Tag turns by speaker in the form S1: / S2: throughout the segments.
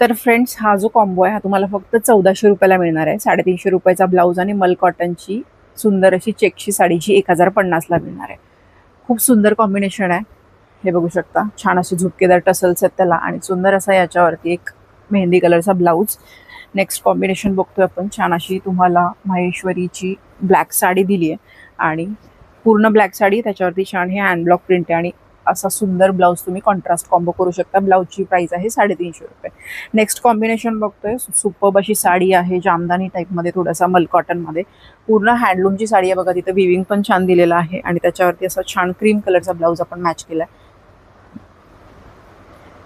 S1: तर फ्रेंड्स, हा जो कॉम्बो आहे हा तुम्हाला फक्त 1400 रुपयाला मिळणार आहे. 350 रुपयाचा ब्लाऊज आणि मल कॉटनची सुंदर अशी चेकची साडी जी 1050ला मिळणार आहे. खूप सुंदर कॉम्बिनेशन आहे. हे बघू शकता, छान असे झुपकेदार टसल्स आहेत त्याला आणि सुंदर असा याच्यावरती एक मेहंदी कलरचा ब्लाऊज. नेक्स्ट कॉम्बिनेशन बघतोय आपण. छान अशी तुम्हाला माहेश्वरीची ब्लॅक साडी दिली आहे आणि पूर्ण ब्लॅक साडी, त्याच्यावरती छान हे हँड ब्लॉक प्रिंट आहे आणि असा सुंदर ब्लाऊज तुम्ही कॉन्ट्रास्ट कॉम्बो करू शकता. ब्लाऊजची प्राइस आहे 350 रुपये. नेक्स्ट कॉम्बिनेशन बघतोय. सुपर्ब अशी साडी आहे जामदानी टाईपमध्ये, थोडासा मल कॉटनमध्ये. पूर्ण हँडलूमची साडी आहे बघा. तिथे विविंग पण छान दिलेलं आहे आणि त्याच्यावरती असा छान क्रीम कलरचा ब्लाऊज आपण मॅच केलाय.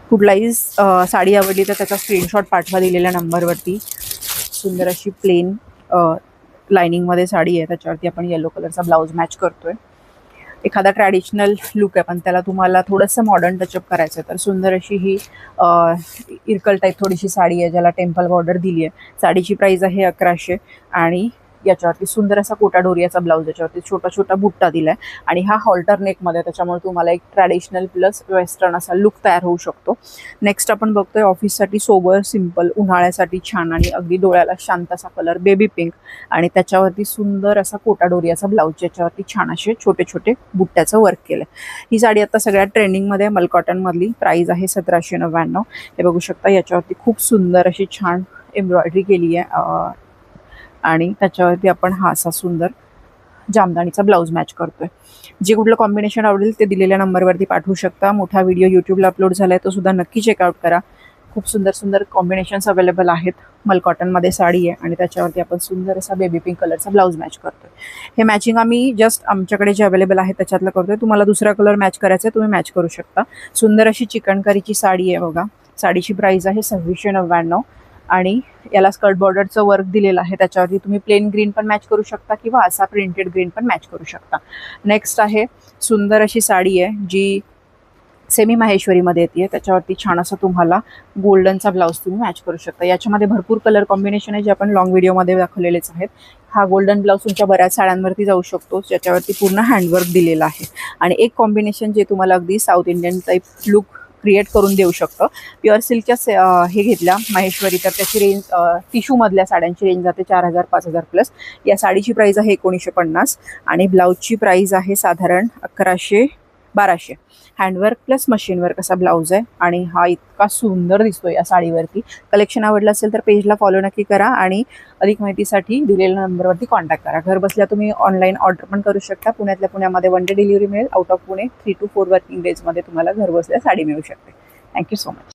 S1: कुठलाही साडी आवडली तर त्याचा स्क्रीनशॉट पाठवा दिलेल्या नंबरवरती. सुंदर अशी प्लेन लाइनिंगमध्ये साडी आहे, त्याच्यावरती आपण येलो कलरचा ब्लाऊज मॅच करतोय. एखादा ट्रॅडिशनल लुक आहे पण त्याला तुम्हाला थोडंसं मॉडर्न टचअप करायचं आहे तर सुंदर अशी ही इरकल टाईप थोडीशी साडी आहे ज्याला टेम्पल बॉर्डर दिली आहे. साडीची प्राइस आहे 1100 आणि याच्यावरती सुंदर असा कोटा डोरियाचा ब्लाऊज, याच्यावरती छोटा छोटा बुट्टा दिलाय आणि हा हॉल्टर नेकमध्ये, त्याच्यामुळे तुम्हाला एक ट्रॅडिशनल प्लस वेस्टर्न असा लुक तयार होऊ शकतो. नेक्स्ट आपण बघतोय ऑफिससाठी सोबर सिंपल, उन्हाळ्यासाठी छान आणि अगदी डोळ्याला शांत असा कलर बेबी पिंक आणि त्याच्यावरती सुंदर असा कोटा डोरियाचा ब्लाऊज, ज्याच्यावरती छान असे छोटे छोटे बुट्ट्याचं वर्क केलंय. ही साडी आता सगळ्यात ट्रेंडिंगमध्ये मल कॉटन मधली. प्राइस आहे 1799. हे बघू शकता, याच्यावरती खूप सुंदर अशी छान एम्ब्रॉयडरी केली आहे आणि त्याच्यावरती आपण हा असा सुंदर जामदानीचा ब्लाऊज मॅच करतोय. जे कुठलं कॉम्बिनेशन आवडेल ते दिलेल्या नंबरवरती पाठवू शकता. मोठा व्हिडिओ यूट्यूबला अपलोड झालाय तो सुद्धा नक्की चेकआउट करा. खूप सुंदर सुंदर कॉम्बिनेशन्स अवेलेबल आहेत. मल कॉटनमध्ये साडी आहे आणि त्याच्यावरती आपण सुंदर असा बेबी पिंक कलरचा ब्लाऊज मॅच करतोय. हे मॅचिंग आम्ही जस्ट आमच्याकडे जे अवेलेबल आहे त्याच्यातलं करतोय. तुम्हाला दुसरा कलर मॅच करायचा आहे तुम्ही मॅच करू शकता. सुंदर अशी चिकनकारीची साडी आहे बघा. साडीची प्राइस आहे 2699 आणि याला स्कर्ट बॉर्डरचं वर्क दिलेलं आहे. त्याच्यावरती तुम्ही प्लेन ग्रीन पण मॅच करू शकता किंवा असा प्रिंटेड ग्रीन पण मॅच करू शकता. नेक्स्ट आहे सुंदर अशी साडी आहे जी सेमी माहेश्वरीमध्ये येते. त्याच्यावरती छान असं तुम्हाला गोल्डनचा ब्लाऊज तुम्ही मॅच करू शकता. याच्यामध्ये भरपूर कलर कॉम्बिनेशन आहे जे आपण लॉंग व्हिडिओमध्ये दाखवलेलेच आहेत. हा गोल्डन ब्लाऊज तुमच्या बऱ्याच साड्यांवरती जाऊ शकतो, ज्याच्यावरती पूर्ण हँडवर्क दिलेलं आहे. आणि एक कॉम्बिनेशन जे तुम्हाला अगदी south Indian type look create करून देऊ शकतं. प्युअर सिल्कच्या हे घेतल्या माहेश्वरी तर त्याची रेंज टिश्यूमधल्या साड्यांची रेंज जाते 4000-5000 प्लस. या साडीची प्राइस आहे 1950 आणि ब्लाऊजची प्राइस आहे साधारण 1100-1200. हँडवर्क प्लस मशीन वर्क असा ब्लाऊज आहे आणि हा इतका सुंदर दिसतो या साडीवरती. कलेक्शन आवडलं असेल तर पेजला फॉलो नक्की करा आणि अधिक माहितीसाठी दिलेल्या नंबरवरती कॉन्टॅक्ट करा. घर बसल्या तुम्ही ऑनलाईन ऑर्डर पण करू शकता. पुण्यातल्या पुण्यामध्ये 1 डे डिलिव्हरी मिळेल. Out of Pune 3 to 4 working डेजमध्ये तुम्हाला घर बसल्या साडी मिळू शकते. Thank you so much.